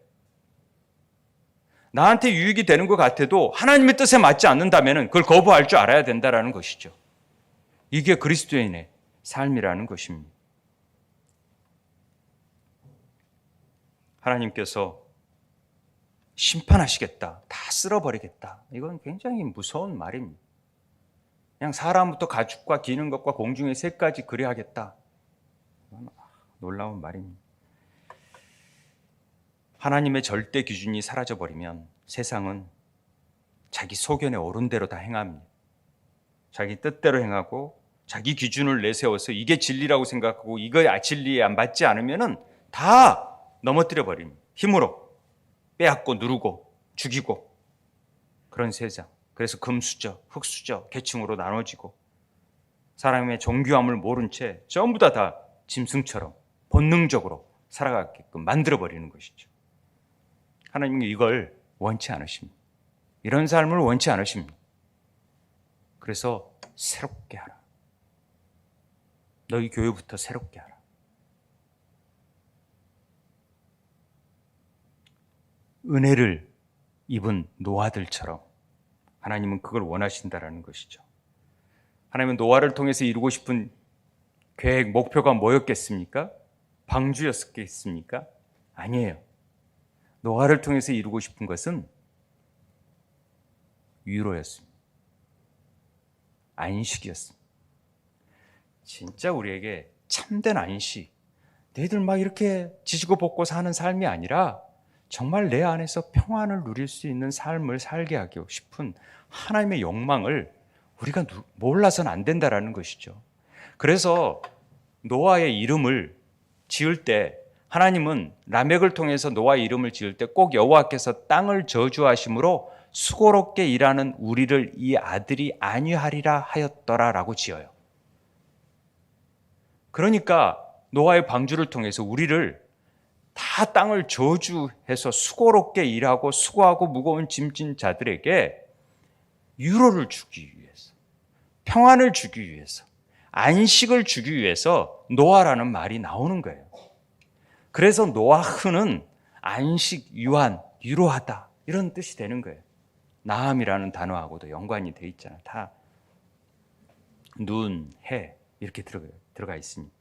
나한테 유익이 되는 것 같아도 하나님의 뜻에 맞지 않는다면 그걸 거부할 줄 알아야 된다는 것이죠. 이게 그리스도인의 삶이라는 것입니다. 하나님께서 심판하시겠다, 다 쓸어버리겠다. 이건 굉장히 무서운 말입니다. 그냥 사람부터 가축과 기는 것과 공중의 새까지 그리하겠다. 놀라운 말입니다. 하나님의 절대 기준이 사라져버리면 세상은 자기 소견에 옳은 대로 다 행합니다. 자기 뜻대로 행하고 자기 기준을 내세워서 이게 진리라고 생각하고 이거 진리에 안 맞지 않으면 다 넘어뜨려 버립니다. 힘으로 빼앗고 누르고 죽이고 그런 세상. 그래서 금수저, 흙수저, 계층으로 나눠지고 사람의 정교함을 모른 채 전부 다 짐승처럼 본능적으로 살아가게끔 만들어버리는 것이죠. 하나님은 이걸 원치 않으십니다. 이런 삶을 원치 않으십니다. 그래서 새롭게 하라. 너희 교회부터 새롭게 하라. 은혜를 입은 노아들처럼 하나님은 그걸 원하신다라는 것이죠. 하나님은 노아를 통해서 이루고 싶은 계획, 목표가 뭐였겠습니까? 방주였겠습니까? 아니에요. 노아를 통해서 이루고 싶은 것은 위로였습니다. 안식이었습니다. 진짜 우리에게 참된 안식, 너희들 막 이렇게 지지고 볶고 사는 삶이 아니라 정말 내 안에서 평안을 누릴 수 있는 삶을 살게 하고 싶은 하나님의 욕망을 우리가 몰라서는 안 된다라는 것이죠. 그래서 노아의 이름을 지을 때 하나님은 라멕을 통해서 노아의 이름을 지을 때 꼭 여호와께서 땅을 저주하심으로 수고롭게 일하는 우리를 이 아들이 안위하리라 하였더라라고 지어요. 그러니까 노아의 방주를 통해서 우리를 다 땅을 저주해서 수고롭게 일하고 수고하고 무거운 짐진 자들에게 위로를 주기 위해서, 평안을 주기 위해서, 안식을 주기 위해서 노아라는 말이 나오는 거예요. 그래서 노아흐는 안식, 유한, 위로하다 이런 뜻이 되는 거예요. 나함이라는 단어하고도 연관이 돼 있잖아요. 다 눈, 해 이렇게 들어가 있습니다.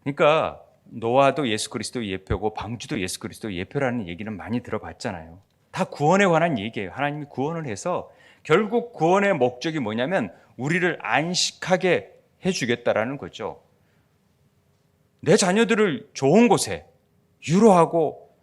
그러니까 노아도 예수 그리스도 예표고 방주도 예수 그리스도 예표라는 얘기는 많이 들어봤잖아요. 다 구원에 관한 얘기예요. 하나님이 구원을 해서 결국 구원의 목적이 뭐냐면 우리를 안식하게 해주겠다라는 거죠. 내 자녀들을 좋은 곳에 위로하고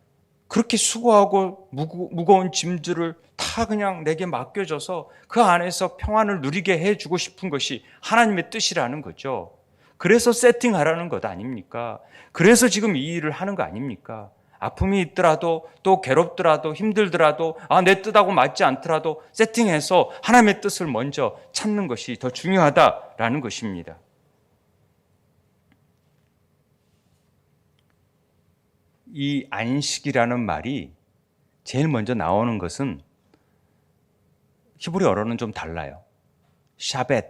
그렇게 수고하고 무거운 짐들을 다 그냥 내게 맡겨줘서 그 안에서 평안을 누리게 해주고 싶은 것이 하나님의 뜻이라는 거죠. 그래서 세팅하라는 것 아닙니까? 그래서 지금 이 일을 하는 거 아닙니까? 아픔이 있더라도 또 괴롭더라도 힘들더라도 내 뜻하고 맞지 않더라도 세팅해서 하나님의 뜻을 먼저 찾는 것이 더 중요하다라는 것입니다. 이 안식이라는 말이 제일 먼저 나오는 것은 히브리어로는 좀 달라요. 샤벳,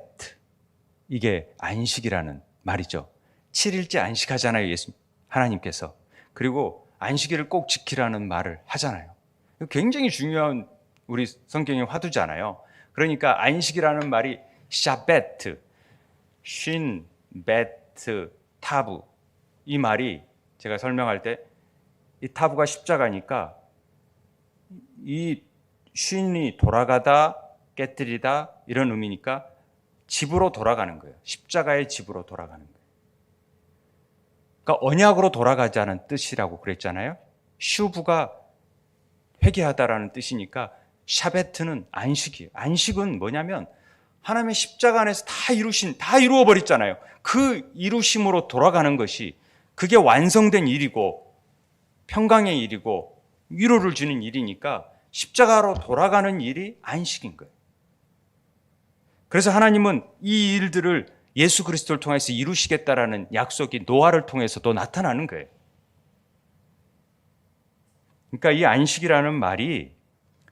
이게 안식이라는 말이죠. 7일째 안식하잖아요. 예수 하나님께서. 그리고 안식일을 꼭 지키라는 말을 하잖아요. 굉장히 중요한 우리 성경의 화두잖아요. 그러니까 안식이라는 말이 샤베트, 쉰, 베트, 타부, 이 말이 제가 설명할 때 이 타부가 십자가니까 이 쉰이 돌아가다, 깨뜨리다 이런 의미니까 집으로 돌아가는 거예요. 십자가의 집으로 돌아가는 거예요. 그러니까 언약으로 돌아가자는 뜻이라고 그랬잖아요. 슈브가 회개하다라는 뜻이니까 샤베트는 안식이에요. 안식은 뭐냐면 하나님의 십자가 안에서 다 이루어버렸잖아요. 그 이루심으로 돌아가는 것이 그게 완성된 일이고 평강의 일이고 위로를 주는 일이니까 십자가로 돌아가는 일이 안식인 거예요. 그래서 하나님은 이 일들을 예수 그리스도를 통해서 이루시겠다라는 약속이 노아를 통해서도 나타나는 거예요. 그러니까 이 안식이라는 말이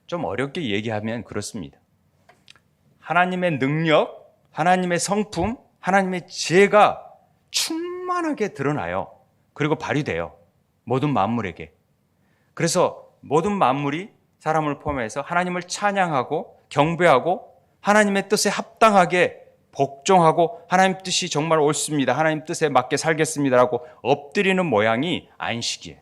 좀 어렵게 얘기하면 그렇습니다. 하나님의 능력, 하나님의 성품, 하나님의 지혜가 충만하게 드러나요. 그리고 발휘돼요. 모든 만물에게. 그래서 모든 만물이 사람을 포함해서 하나님을 찬양하고 경배하고 하나님의 뜻에 합당하게 복종하고 하나님 뜻이 정말 옳습니다. 하나님 뜻에 맞게 살겠습니다라고 엎드리는 모양이 안식이에요.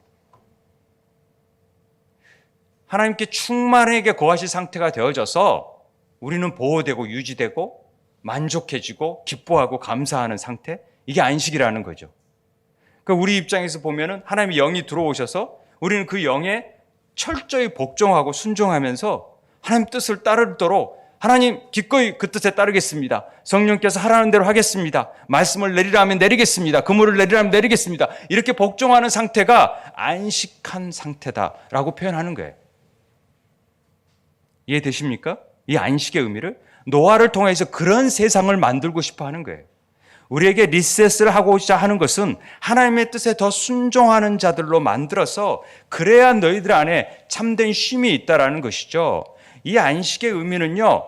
하나님께 충만하게 거하실 상태가 되어져서 우리는 보호되고 유지되고 만족해지고 기뻐하고 감사하는 상태, 이게 안식이라는 거죠. 그러니까 우리 입장에서 보면은 하나님의 영이 들어오셔서 우리는 그 영에 철저히 복종하고 순종하면서 하나님 뜻을 따르도록 하나님 기꺼이 그 뜻에 따르겠습니다. 성령께서 하라는 대로 하겠습니다. 말씀을 내리라 하면 내리겠습니다. 그물을 내리라 하면 내리겠습니다. 이렇게 복종하는 상태가 안식한 상태다라고 표현하는 거예요. 이해되십니까? 이 안식의 의미를 노아를 통해서 그런 세상을 만들고 싶어 하는 거예요. 우리에게 리셋을 하고자 하는 것은 하나님의 뜻에 더 순종하는 자들로 만들어서 그래야 너희들 안에 참된 쉼이 있다라는 것이죠. 이 안식의 의미는요,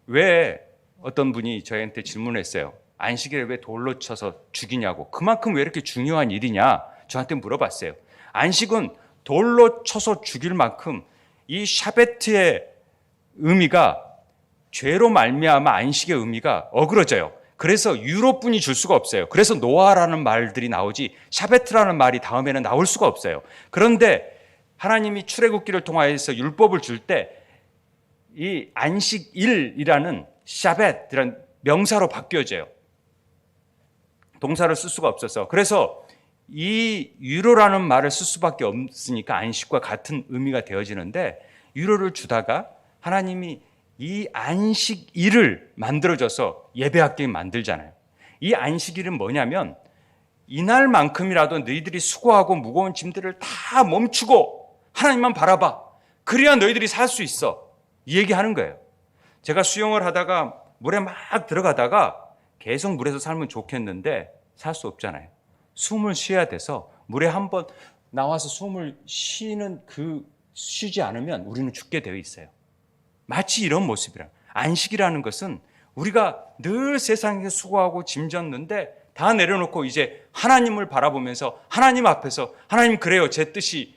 왜 어떤 분이 저희한테 질문했어요. 안식일을 왜 돌로 쳐서 죽이냐고. 그만큼 왜 이렇게 중요한 일이냐 저한테 물어봤어요. 안식은 돌로 쳐서 죽일 만큼 이 샤베트의 의미가 죄로 말미암아 안식의 의미가 어그러져요. 그래서 유로뿐이 줄 수가 없어요. 그래서 노아라는 말들이 나오지 샤베트라는 말이 다음에는 나올 수가 없어요. 그런데 하나님이 출애굽기를 통하여서 율법을 줄 때 이 안식일이라는 샤벳이라는 명사로 바뀌어져요. 동사를 쓸 수가 없어서. 그래서 이 유로라는 말을 쓸 수밖에 없으니까 안식과 같은 의미가 되어지는데 유로를 주다가 하나님이 이 안식일을 만들어줘서 예배학교에 만들잖아요. 이 안식일은 뭐냐면 이날만큼이라도 너희들이 수고하고 무거운 짐들을 다 멈추고 하나님만 바라봐. 그래야 너희들이 살 수 있어. 이 얘기하는 거예요. 제가 수영을 하다가 물에 막 들어가다가 계속 물에서 살면 좋겠는데 살 수 없잖아요. 숨을 쉬어야 돼서 물에 한번 나와서 숨을 쉬지 않으면 우리는 죽게 되어 있어요. 마치 이런 모습이라. 안식이라는 것은 우리가 늘 세상에서 수고하고 짐졌는데 다 내려놓고 이제 하나님을 바라보면서 하나님 앞에서 하나님 그래요. 제 뜻이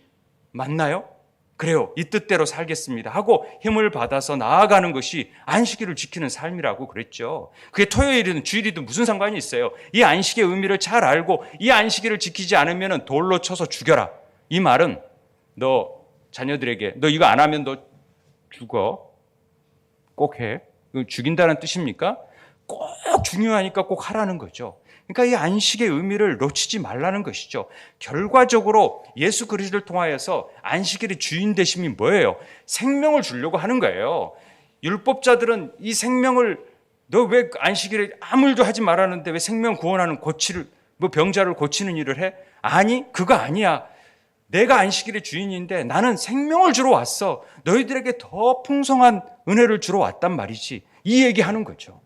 맞나요? 그래요. 이 뜻대로 살겠습니다 하고 힘을 받아서 나아가는 것이 안식일을 지키는 삶이라고 그랬죠. 그게 토요일이든 주일이든 무슨 상관이 있어요. 이 안식의 의미를 잘 알고 이 안식일을 지키지 않으면 돌로 쳐서 죽여라. 이 말은 너 자녀들에게 너 이거 안 하면 너 죽어. 꼭 해. 죽인다는 뜻입니까? 꼭 중요하니까 꼭 하라는 거죠. 그러니까 이 안식의 의미를 놓치지 말라는 것이죠. 결과적으로 예수 그리스도를 통하여서 안식일의 주인 되심이 뭐예요? 생명을 주려고 하는 거예요. 율법자들은 이 생명을 너 왜 안식일에 아무 일도 하지 말았는데 왜 생명 구원하는 병자를 고치는 일을 해? 아니, 그거 아니야. 내가 안식일의 주인인데 나는 생명을 주러 왔어. 너희들에게 더 풍성한 은혜를 주러 왔단 말이지. 이 얘기하는 거죠.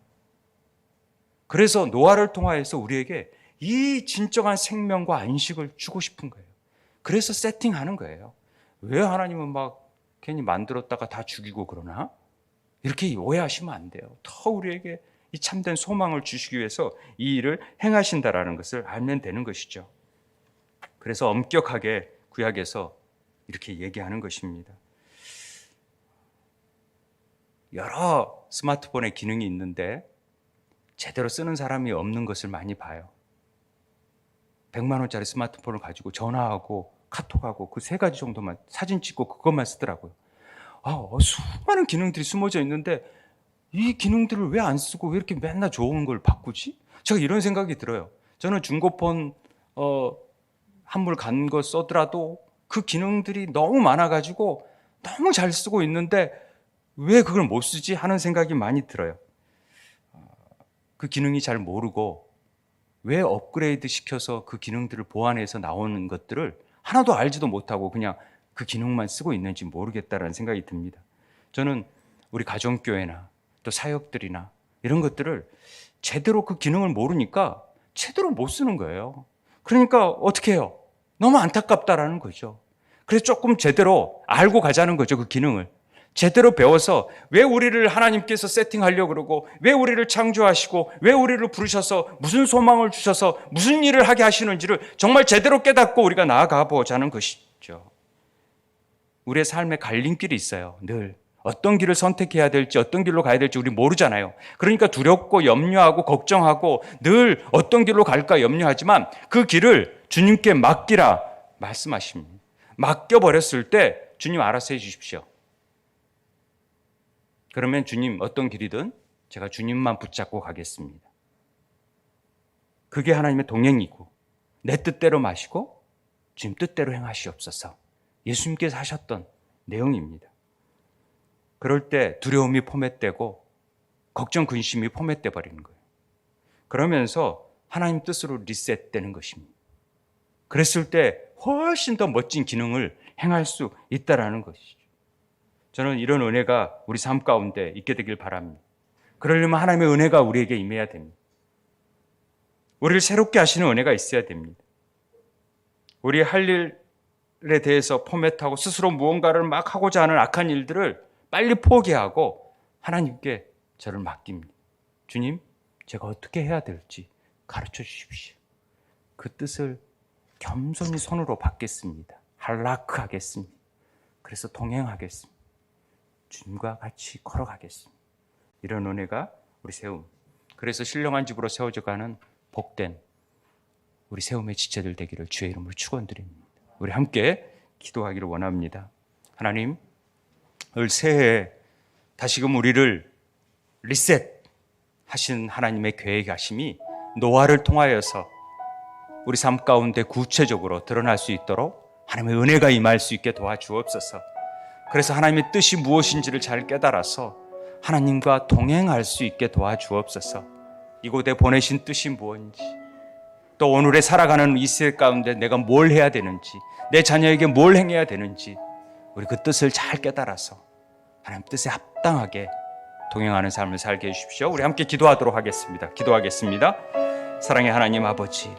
그래서 노아를 통하여서 우리에게 이 진정한 생명과 안식을 주고 싶은 거예요. 그래서 세팅하는 거예요. 왜 하나님은 막 괜히 만들었다가 다 죽이고 그러나? 이렇게 오해하시면 안 돼요. 더 우리에게 이 참된 소망을 주시기 위해서 이 일을 행하신다라는 것을 알면 되는 것이죠. 그래서 엄격하게 구약에서 이렇게 얘기하는 것입니다. 여러 스마트폰의 기능이 있는데 제대로 쓰는 사람이 없는 것을 많이 봐요. 100만 원짜리 스마트폰을 가지고 전화하고 카톡하고 그 세 가지 정도만 사진 찍고 그것만 쓰더라고요. 수많은 기능들이 숨어져 있는데 이 기능들을 왜 안 쓰고 왜 이렇게 맨날 좋은 걸 바꾸지? 제가 이런 생각이 들어요. 저는 중고폰 한물 간 거 써더라도 그 기능들이 너무 많아가지고 너무 잘 쓰고 있는데 왜 그걸 못 쓰지 하는 생각이 많이 들어요. 그 기능이 잘 모르고 왜 업그레이드 시켜서 그 기능들을 보완해서 나오는 것들을 하나도 알지도 못하고 그냥 그 기능만 쓰고 있는지 모르겠다라는 생각이 듭니다. 저는 우리 가정교회나 또 사역들이나 이런 것들을 제대로 그 기능을 모르니까 제대로 못 쓰는 거예요. 그러니까 어떻게 해요? 너무 안타깝다라는 거죠. 그래서 조금 제대로 알고 가자는 거죠. 그 기능을 제대로 배워서 왜 우리를 하나님께서 세팅하려고 그러고 왜 우리를 창조하시고 왜 우리를 부르셔서 무슨 소망을 주셔서 무슨 일을 하게 하시는지를 정말 제대로 깨닫고 우리가 나아가 보자는 것이죠. 우리의 삶에 갈림길이 있어요. 늘 어떤 길을 선택해야 될지 어떤 길로 가야 될지 우리 모르잖아요. 그러니까 두렵고 염려하고 걱정하고 늘 어떤 길로 갈까 염려하지만 그 길을 주님께 맡기라 말씀하십니다. 맡겨버렸을 때 주님 알아서 해주십시오. 그러면 주님 어떤 길이든 제가 주님만 붙잡고 가겠습니다. 그게 하나님의 동행이고 내 뜻대로 마시고 주님 뜻대로 행하시옵소서. 예수님께서 하셨던 내용입니다. 그럴 때 두려움이 포맷되고 걱정 근심이 포맷돼 버리는 거예요. 그러면서 하나님 뜻으로 리셋되는 것입니다. 그랬을 때 훨씬 더 멋진 기능을 행할 수 있다라는 것이죠. 저는 이런 은혜가 우리 삶 가운데 있게 되길 바랍니다. 그러려면 하나님의 은혜가 우리에게 임해야 됩니다. 우리를 새롭게 하시는 은혜가 있어야 됩니다. 우리 할 일에 대해서 포맷하고 스스로 무언가를 막 하고자 하는 악한 일들을 빨리 포기하고 하나님께 저를 맡깁니다. 주님, 제가 어떻게 해야 될지 가르쳐 주십시오. 그 뜻을 겸손히 손으로 받겠습니다. 할라크하겠습니다. 그래서 동행하겠습니다. 주님과 같이 걸어가겠습니다. 이런 은혜가 우리 세움. 그래서 신령한 집으로 세워져가는 복된 우리 세움의 지체들 되기를 주의 이름으로 축원드립니다. 우리 함께 기도하기를 원합니다. 하나님, 올 새해에 다시금 우리를 리셋하신 하나님의 계획하심이 노아를 통하여서 우리 삶 가운데 구체적으로 드러날 수 있도록 하나님의 은혜가 임할 수 있게 도와주옵소서. 그래서 하나님의 뜻이 무엇인지를 잘 깨달아서 하나님과 동행할 수 있게 도와주옵소서. 이곳에 보내신 뜻이 무엇인지, 또 오늘에 살아가는 이 시대 가운데 내가 뭘 해야 되는지, 내 자녀에게 뭘 행해야 되는지 우리 그 뜻을 잘 깨달아서 하나님 뜻에 합당하게 동행하는 삶을 살게 해주십시오. 우리 함께 기도하도록 하겠습니다. 기도하겠습니다. 사랑의 하나님 아버지,